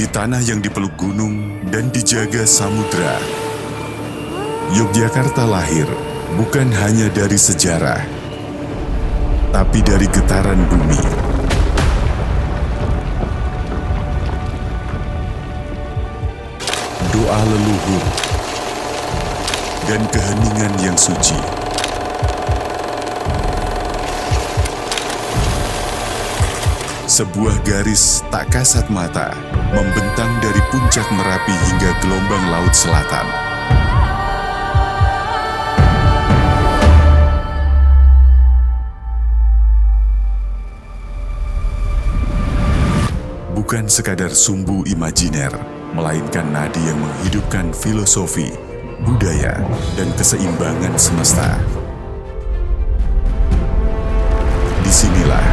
di tanah yang dipeluk gunung dan dijaga samudra. Yogyakarta lahir bukan hanya dari sejarah, tapi dari getaran bumi. Doa leluhur dan keheningan yang suci. Sebuah garis tak kasat mata membentang dari puncak Merapi hingga gelombang Laut Selatan. Bukan sekadar sumbu imajiner, melainkan nadi yang menghidupkan filosofi, budaya, dan keseimbangan semesta. Disinilah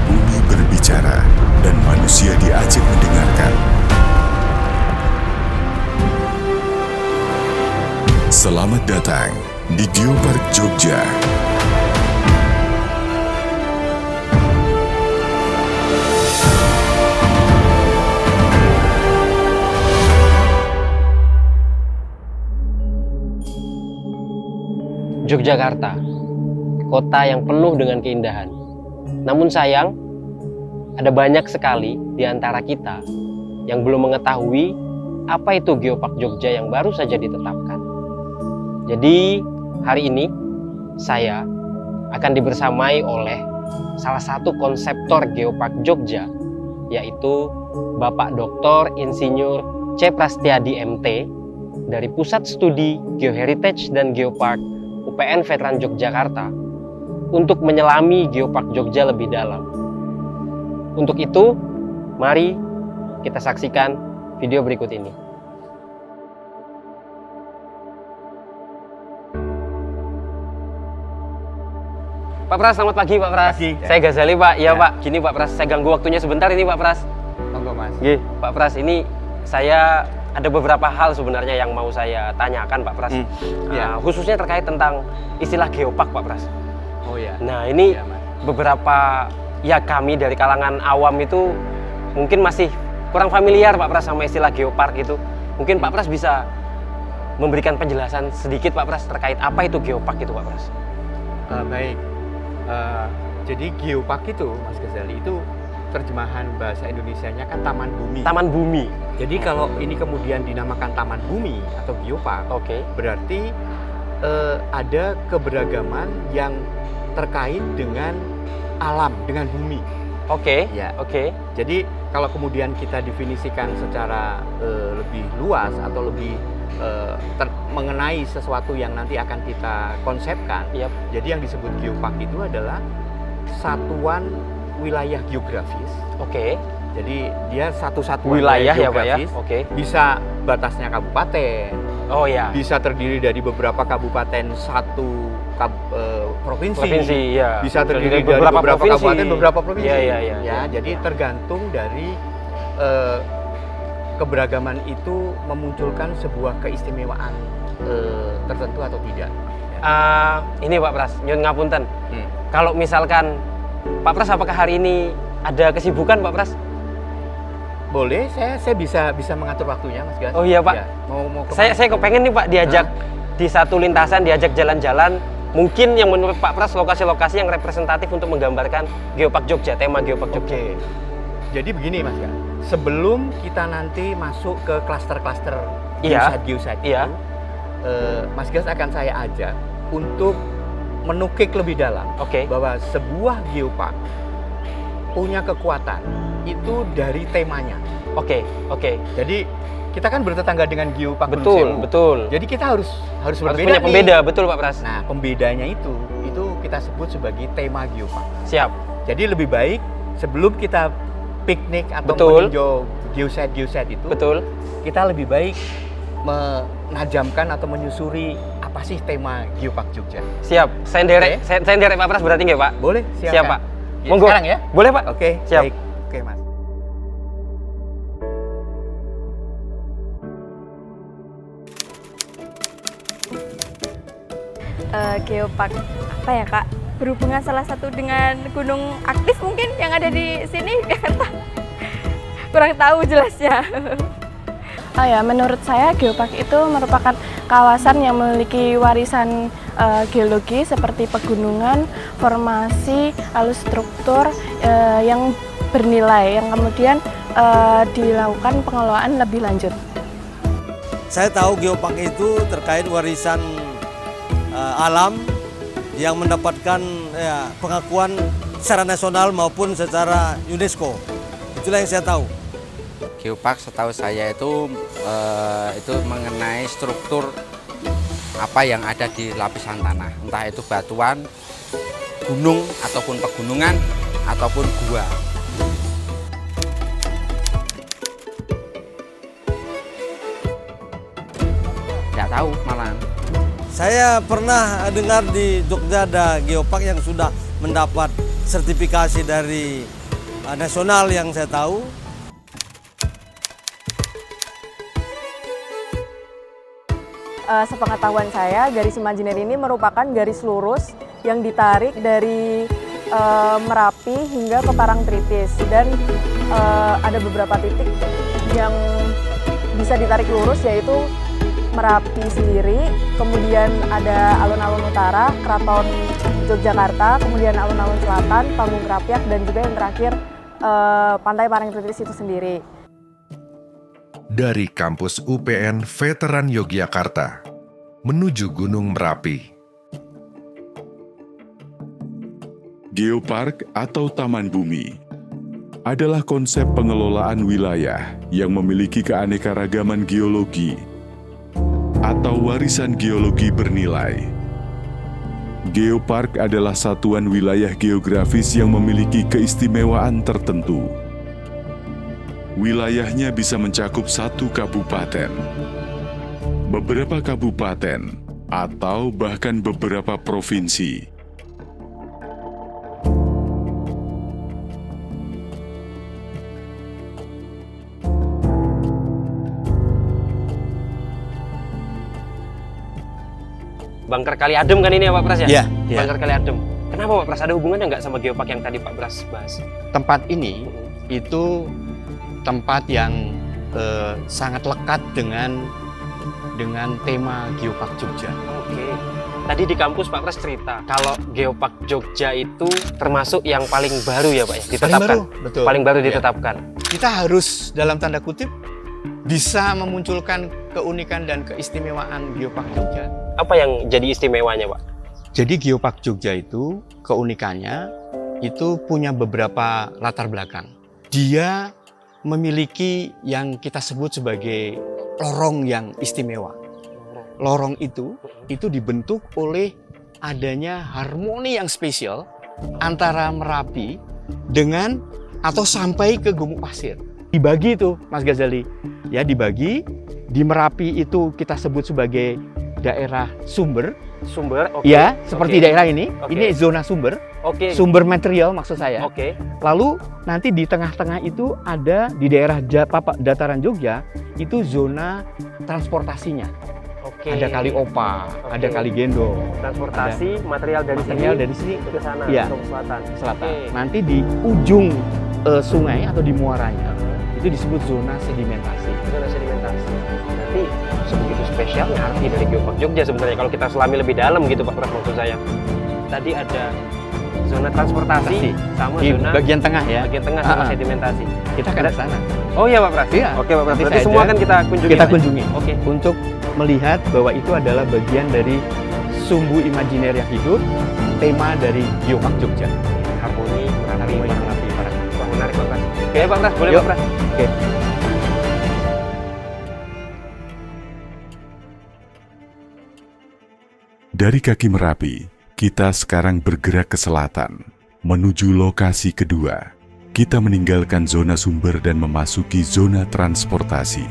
bumi berbicara dan manusia diajak mendengarkan. Selamat datang di Geopark Jogja. Yogyakarta, kota yang penuh dengan keindahan. Namun sayang, ada banyak sekali di antara kita yang belum mengetahui apa itu Geopark Jogja yang baru saja ditetapkan. Jadi, hari ini saya akan dibersamai oleh salah satu konseptor Geopark Jogja, yaitu Bapak Dr. Insinyur C. Prastiadi MT dari Pusat Studi Geoheritage dan Geopark UPN Veteran Yogyakarta untuk menyelami Geopark Jogja lebih dalam. Untuk itu, mari kita saksikan video berikut ini. Pak Pras, selamat pagi Pak Pras. Pagi. Saya Ghazali Pak. Iya Ya. Pak, gini Pak Pras, saya ganggu waktunya sebentar ini Pak Pras. Monggo Mas. Nggih, Pak Pras, ini saya ada beberapa hal sebenarnya yang mau saya tanyakan Pak Pras. Ya. Khususnya terkait tentang istilah geopark Pak Pras. Oh ya. Nah ini Iya, Mas. beberapa ya kami dari kalangan awam itu mungkin masih kurang familiar Pak Pras sama istilah geopark itu. Mungkin Pak Pras bisa memberikan penjelasan sedikit Pak Pras terkait apa itu geopark itu Pak Pras. Baik. Jadi geopark itu, Mas Ghazali, itu terjemahan bahasa Indonesianya kan taman bumi. Taman bumi. Jadi kalau ini kemudian dinamakan taman bumi atau geopark, Oke. berarti ada keberagaman yang terkait dengan alam, dengan bumi. Oke. Ya. Oke. Jadi kalau kemudian kita definisikan secara lebih luas atau lebih mengenai sesuatu yang nanti akan kita konsepkan, Yap. jadi yang disebut geopark itu adalah satuan wilayah geografis. Oke. Jadi dia satu-satuan Wilayah ya Pak ya. geografis, Oke. bisa batasnya kabupaten, Oh ya. bisa terdiri dari beberapa kabupaten satu provinsi. Provinsi ya. Bisa terdiri dari beberapa kabupaten, beberapa provinsi. Iya. Ya, jadi tergantung dari keberagaman itu memunculkan sebuah keistimewaan tertentu atau tidak. Ini Pak Pras, nyun ngapunten. Hmm. Kalau misalkan Pak Pras apakah hari ini ada kesibukan Pak Pras? Boleh, saya bisa mengatur waktunya, Mas Gas. Oh iya, Pak. Ya, mau Saya kepengen nih Pak diajak di satu lintasan, diajak jalan-jalan. Mungkin yang menurut Pak Pras lokasi-lokasi yang representatif untuk menggambarkan Geopark Jogja, tema Geopark Jogja. Oke. Jadi begini Mas Gas, sebelum kita nanti masuk ke klaster-klaster Iya. geosite Iya. itu, Mas Gas akan saya ajak untuk menukik lebih dalam Oke. bahwa sebuah geopark punya kekuatan itu dari temanya. Oke. Jadi kita kan bertetangga dengan geopark Gunung Betul, Sewu. betul. Jadi kita harus Harus berbeda punya nih. pembeda, betul Pak Pras. Nah, pembedanya itu kita sebut sebagai tema geopark. Siap. Jadi lebih baik sebelum kita piknik atau Betul. meninjau geosite itu, Betul. kita lebih baik menajamkan atau menyusuri apa sih tema Geopark Jogja. Siap. Saya nderek, Oke. saya nderek Pak Pras berarti nggak Pak? Boleh, Siap Pak. Ya, Monggo. sekarang ya? Boleh Pak? Oke, Siap. baik. Oke, Mas. Geopark apa ya Kak? Berhubungan salah satu dengan gunung aktif mungkin yang ada di sini Jakarta. kurang tahu jelasnya. Oh ya, menurut saya geopark itu merupakan kawasan yang memiliki warisan geologi seperti pegunungan, formasi, lalu struktur yang bernilai yang kemudian dilakukan pengelolaan lebih lanjut. Saya tahu geopark itu terkait warisan alam yang mendapatkan pengakuan secara nasional maupun secara UNESCO. Itulah yang saya tahu. Geopark setahu saya itu mengenai struktur apa yang ada di lapisan tanah, entah itu batuan, gunung ataupun pegunungan ataupun gua. Tidak tahu malah. Saya pernah dengar di Jogja ada geopark yang sudah mendapat sertifikasi dari nasional yang saya tahu. Sepengetahuan saya, garis imajiner ini merupakan garis lurus yang ditarik dari Merapi hingga ke Parangtritis, dan ada beberapa titik yang bisa ditarik lurus, yaitu Merapi sendiri, kemudian ada alun-alun utara, Keraton Yogyakarta, kemudian alun-alun selatan, Panggung Krapyak, dan juga yang terakhir Pantai Parangtritis itu sendiri. Dari kampus UPN Veteran Yogyakarta menuju Gunung Merapi. Geopark atau Taman Bumi adalah konsep pengelolaan wilayah yang memiliki keanekaragaman geologi atau warisan geologi bernilai. Geopark adalah satuan wilayah geografis yang memiliki keistimewaan tertentu. Wilayahnya bisa mencakup satu kabupaten, beberapa kabupaten, atau bahkan beberapa provinsi. Bangker Kali Adem kan ini ya Pak Pras ya? Iya. Bangker Kali Adem. Kenapa Pak Pras? Ada hubungannya nggak sama geopark yang tadi Pak Pras bahas? Tempat ini itu tempat yang sangat lekat dengan tema Geopark Jogja. Oke. Tadi di kampus Pak Pras cerita kalau Geopark Jogja itu termasuk yang paling baru ya Pak ya? Ditetapkan. Betul. Paling baru Ya. ditetapkan. Kita harus dalam tanda kutip bisa memunculkan keunikan dan keistimewaan Geopark Jogja. Apa yang jadi istimewanya Pak? Jadi Geopark Jogja itu keunikannya itu punya beberapa latar belakang. Dia memiliki yang kita sebut sebagai lorong yang istimewa. Lorong itu dibentuk oleh adanya harmoni yang spesial antara Merapi dengan atau sampai ke Gumuk Pasir. Dibagi itu Mas Ghazali, ya dibagi. Di Merapi itu kita sebut sebagai daerah sumber. Sumber, oke. Ya, seperti daerah ini. Oke. Ini zona sumber. Oke. Sumber material maksud saya. Oke. Lalu nanti di tengah-tengah itu ada di daerah dataran Jogja itu zona transportasinya. Oke. Ada Kali Opa, Oke. ada Kali Gendong, Transportasi material dari sini ke sana, Iya. ke selatan. selatan. Oke. Nanti di ujung sungai atau di muaranya itu disebut zona sedimentasi. Zona sedimentasi. Nanti sebegitu spesialnya arti dari Geopark Jogja sebenarnya kalau kita selami lebih dalam gitu Pak Pras maksud saya. Tadi ada zona transportasi sama Di zona bagian tengah ya. bagian tengah sama Ah, ah. sedimentasi. Kita akan ke sana. Oh iya Pak Pras. Iya. Oke Pak Pras. Nanti Berarti saya semua ajak. kan kita kunjungi. Kita kunjungi. Oke. Untuk melihat bahwa itu adalah bagian dari sumbu imajiner yang hidup, tema dari Geopark Jogja. Harmoni Harmoni Merapi. Merapi. Wah, menarik Pak Pras. Oke Pak Pras, boleh Yuk. Pak Pras. Oke. Dari kaki Merapi, kita sekarang bergerak ke selatan, menuju lokasi kedua. Kita meninggalkan zona sumber dan memasuki zona transportasi.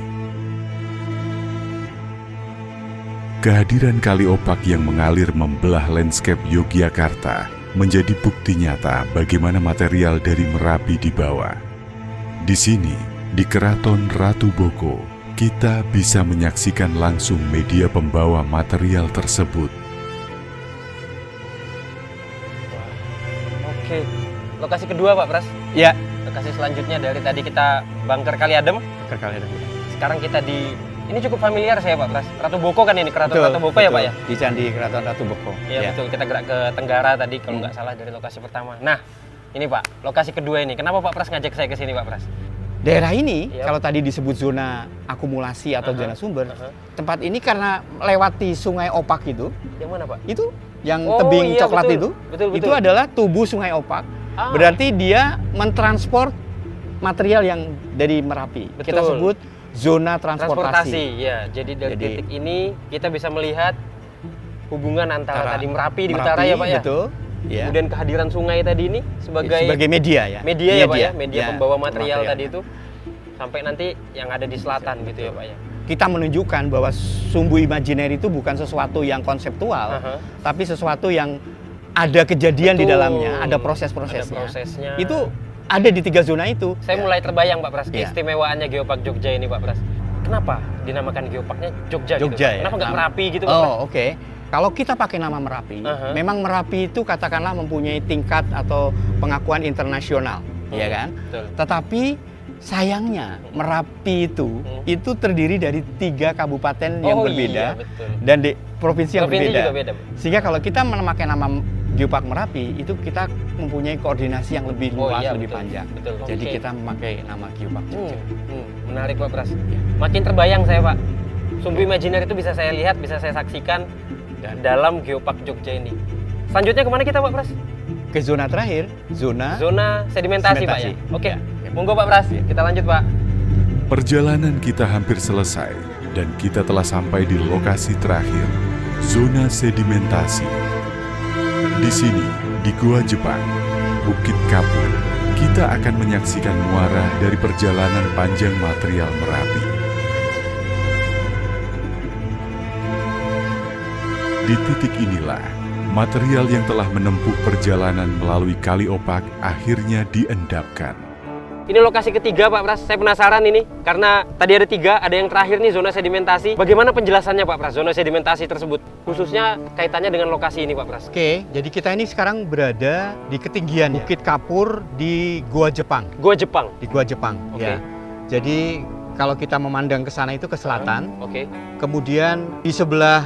Kehadiran Kali Opak yang mengalir membelah landscape Yogyakarta menjadi bukti nyata bagaimana material dari Merapi dibawa. Di sini, di Keraton Ratu Boko, kita bisa menyaksikan langsung media pembawa material tersebut. Oke. Lokasi kedua Pak Pras. Ya, lokasi selanjutnya dari tadi kita Bangker Kali Adem. Kali ada. Sekarang kita di ini cukup familiar saya Pak Pras. Ratu Boko kan ini, Keraton Ratu Boko ya Pak ya? Di Candi Keraton Ratu Boko. Iya betul, kita gerak ke Tenggara tadi kalau nggak salah dari lokasi pertama. Nah, ini Pak, lokasi kedua ini. Kenapa Pak Pras ngajak saya ke sini Pak Pras? Daerah ini, Yap. kalau tadi disebut zona akumulasi atau zona sumber, tempat ini karena melewati Sungai Opak itu, Yang mana Pak? itu yang Oh, tebing iya, coklat betul. itu, Betul, itu betul. adalah tubuh Sungai Opak. Ah. Berarti dia mentransport material yang dari Merapi. Kita Betul. sebut zona transportasi. Ya. Jadi dari Jadi- titik ini kita bisa melihat hubungan antara Antara tadi Merapi di Merapi, utara ya Pak ya. Betul. Ya. Kemudian kehadiran sungai tadi ini sebagai media ya. media ya Pak ya, media Ya, pembawa material tadi itu sampai nanti yang ada di selatan gitu ya Pak ya. Kita menunjukkan bahwa sumbu imajiner itu bukan sesuatu yang konseptual, Aha. tapi sesuatu yang ada kejadian di Betul. dalamnya, ada proses-prosesnya. Ada prosesnya. Itu ada di 3 zona itu. Saya mulai terbayang Pak Pras, Ya. keistimewaannya Geopark Jogja ini Pak Pras. Kenapa dinamakan Geoparknya Jogja, gitu? Jogja ya. Kenapa nggak Merapi gitu Pak Pras? Oh, oke. Kalau kita pakai nama Merapi, Aha. memang Merapi itu katakanlah mempunyai tingkat atau pengakuan internasional, ya kan? Betul. Tetapi sayangnya Merapi itu terdiri dari 3 kabupaten yang Oh, berbeda iya, betul. dan di provinsi yang Provinsi berbeda. juga beda. Sehingga kalau kita memakai nama Geopark Merapi, itu kita mempunyai koordinasi yang lebih Oh, luas, iya, lebih betul. panjang. Betul. Jadi Oke. kita memakai nama Geopark Jogja. Menarik Pak Pras. Makin terbayang saya Pak. Sumbu imajiner itu bisa saya lihat, bisa saya saksikan dalam Geopark Jogja ini. Selanjutnya kemana kita Pak Pras? Ke zona terakhir, zona Sedimentasi Pak ya? Sedimentasi. Oke, Ya. monggo Pak Pras, kita lanjut Pak. Perjalanan kita hampir selesai dan kita telah sampai di lokasi terakhir, zona sedimentasi. Di sini, di Gua Jepang, Bukit Kapur, kita akan menyaksikan muara dari perjalanan panjang material Merapi. Di titik inilah, material yang telah menempuh perjalanan melalui Kali Opak akhirnya diendapkan. Ini lokasi ketiga Pak Pras, saya penasaran ini. Karena tadi ada 3, ada yang terakhir nih zona sedimentasi. Bagaimana penjelasannya Pak Pras, zona sedimentasi tersebut? Khususnya kaitannya dengan lokasi ini Pak Pras. Oke, jadi kita ini sekarang berada di ketinggian Bukit Kapur di Gua Jepang. Gua Jepang. Di Gua Jepang, Oke. ya. Jadi kalau kita memandang ke sana itu ke selatan, Oke. kemudian di sebelah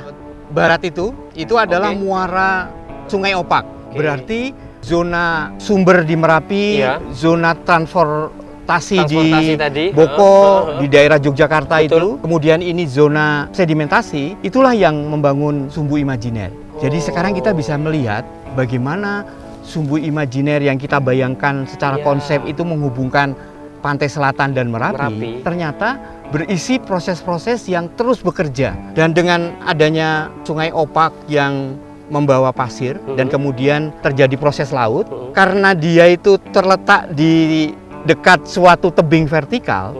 barat itu adalah Oke. muara Sungai Opak. Oke. Berarti zona sumber di Merapi, Iya. zona transportasi di tadi. Boko, di daerah Yogyakarta Betul. itu. Kemudian ini zona sedimentasi, itulah yang membangun sumbu imajiner. Jadi sekarang kita bisa melihat bagaimana sumbu imajiner yang kita bayangkan secara Iya. konsep itu menghubungkan pantai selatan dan Merapi. Merapi. Ternyata berisi proses-proses yang terus bekerja. Dan dengan adanya Sungai Opak yang membawa pasir dan kemudian terjadi proses laut, karena dia itu terletak di dekat suatu tebing vertikal,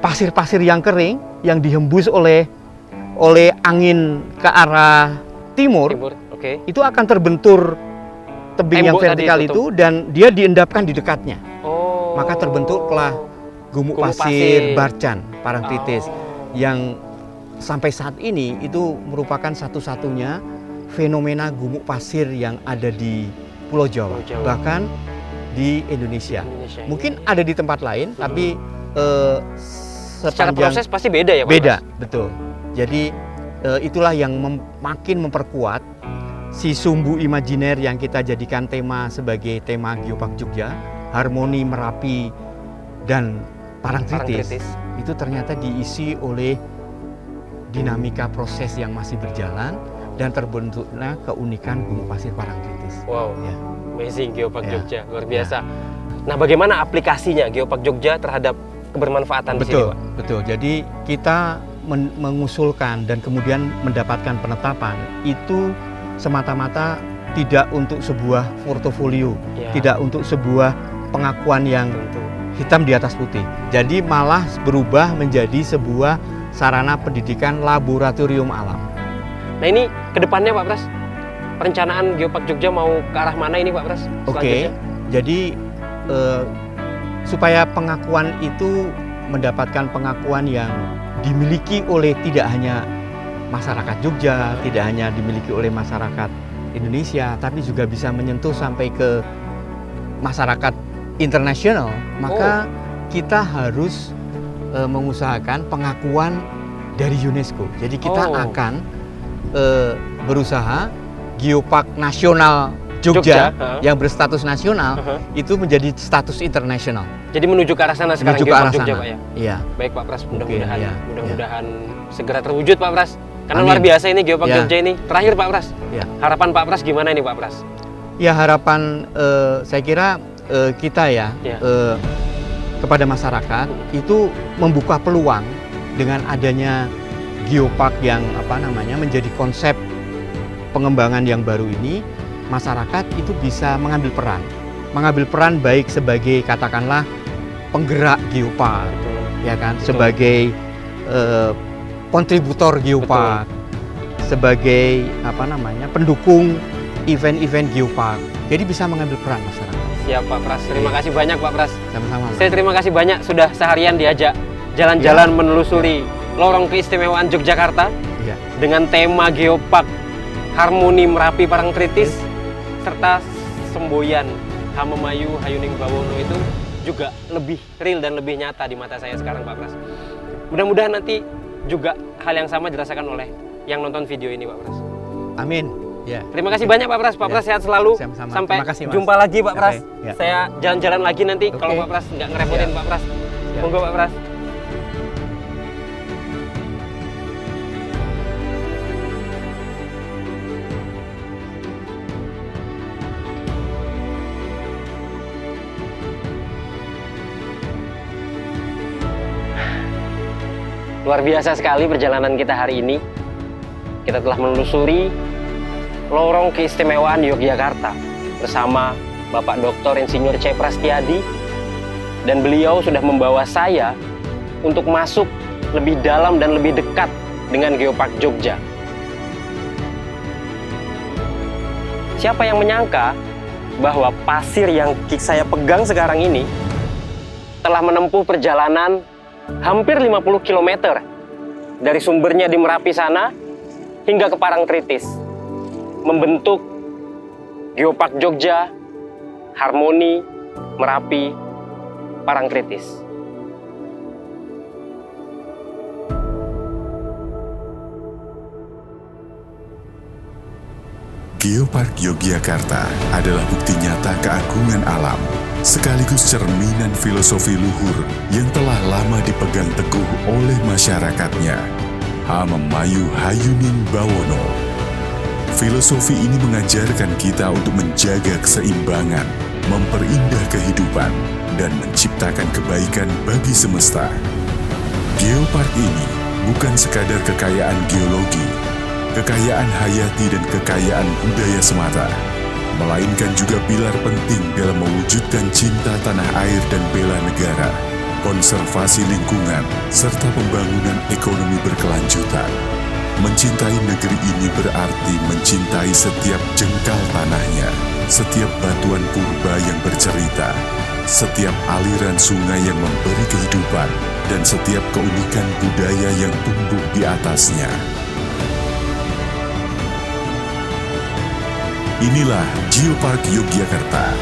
pasir-pasir yang kering yang dihembus oleh angin ke arah timur, Oke. itu akan terbentur tebing yang Tembok tadi vertikal itu, itu dan dia diendapkan di dekatnya. Oh. Maka terbentuklah gumuk pasir Barcan, Parangtritis, yang sampai saat ini itu merupakan satu-satunya fenomena gumuk pasir yang ada di Pulau Jawa, bahkan di Indonesia. Mungkin ada di tempat lain, tapi Secara sepanjang proses pasti beda ya Pak beda, Pras? betul. Jadi itulah yang makin memperkuat si sumbu imajiner yang kita jadikan tema sebagai tema Geopark Jogja, harmoni Merapi dan Parangtritis. Itu ternyata diisi oleh dinamika proses yang masih berjalan dan terbentuknya keunikan gumuk pasir Parangtritis. Wow, Ya. amazing Geopark Ya. Jogja, luar biasa. Nah, bagaimana aplikasinya Geopark Jogja terhadap kebermanfaatan di sini Betul, Pak? betul. Jadi kita mengusulkan dan kemudian mendapatkan penetapan itu semata-mata tidak untuk sebuah portofolio, Ya. tidak untuk sebuah pengakuan yang Tentu. hitam di atas putih. Jadi malah berubah menjadi sebuah sarana pendidikan laboratorium alam. Nah, ini kedepannya Pak Pras, perencanaan Geopark Jogja mau ke arah mana ini Pak Pras? Oke, selanjutnya? jadi supaya pengakuan itu mendapatkan pengakuan yang dimiliki oleh tidak hanya masyarakat Jogja, tidak hanya dimiliki oleh masyarakat Indonesia, tapi juga bisa menyentuh sampai ke masyarakat internasional, maka kita harus mengusahakan pengakuan dari UNESCO. Jadi kita akan berusaha Geopark Nasional Jogja yang berstatus nasional itu menjadi status internasional. Jadi menuju ke arah sana sekarang Menuju ke Geopark arah Jogja, sana. Pak ya. Iya. Baik Pak Pras, Mungkin, mudah-mudahan ya. mudah-mudahan segera terwujud Pak Pras. Karena Amin. luar biasa ini Geopark Ya. Jogja ini. Terakhir Pak Pras, Ya. harapan Pak Pras gimana ini Pak Pras? Ya harapan saya kira kita ya, Ya. kepada masyarakat itu membuka peluang dengan adanya Geopark yang menjadi konsep pengembangan yang baru ini. Masyarakat itu bisa mengambil peran baik sebagai katakanlah penggerak Geopark, ya kan, Betul. sebagai kontributor Geopark, sebagai pendukung event-event Geopark. Jadi bisa mengambil peran masyarakat. Siap Pak Pras, terima kasih banyak Pak Pras. Sama-sama. Saya terima kasih banyak sudah seharian diajak jalan-jalan menelusuri lorong keistimewaan Yogyakarta Ya. dengan tema Geopark Harmoni Merapi Parangtritis serta semboyan Hamemayu Hayuning Bawono itu juga lebih real dan lebih nyata di mata saya sekarang Pak Pras. Mudah-mudahan nanti juga hal yang sama dirasakan oleh yang nonton video ini Pak Pras. Amin. Ya. Terima kasih banyak Pak Pras. Pak Ya. Pras sehat selalu. Sama-sama. Sampai Terima kasih, Mas. jumpa lagi Pak Pras. Sampai, ya. Saya jalan-jalan lagi nanti Oke. kalau Pak Pras nggak ngerepotin Ya. Pak Pras. Ya. Monggo Pak Pras. Luar biasa sekali perjalanan kita hari ini. Kita telah menelusuri lorong keistimewaan Yogyakarta bersama Bapak Dr. Insinyur C. Prastiadi, dan beliau sudah membawa saya untuk masuk lebih dalam dan lebih dekat dengan Geopark Jogja. Siapa yang menyangka bahwa pasir yang saya pegang sekarang ini telah menempuh perjalanan hampir 50 km dari sumbernya di Merapi sana hingga ke Parangtritis, membentuk Geopark Jogja Harmoni Merapi Parangtritis. Geopark Yogyakarta adalah bukti nyata keagungan alam, sekaligus cerminan filosofi luhur yang telah lama dipegang teguh oleh masyarakatnya. Hamemayu Hayuning Bawono. Filosofi ini mengajarkan kita untuk menjaga keseimbangan, memperindah kehidupan, dan menciptakan kebaikan bagi semesta. Geopark ini bukan sekadar kekayaan geologi, kekayaan hayati dan kekayaan budaya semata, melainkan juga pilar penting dalam mewujudkan cinta tanah air dan bela negara, konservasi lingkungan, serta pembangunan ekonomi berkelanjutan. Mencintai negeri ini berarti mencintai setiap jengkal tanahnya, setiap batuan purba yang bercerita, setiap aliran sungai yang memberi kehidupan, dan setiap keunikan budaya yang tumbuh di atasnya. Inilah Geopark Yogyakarta,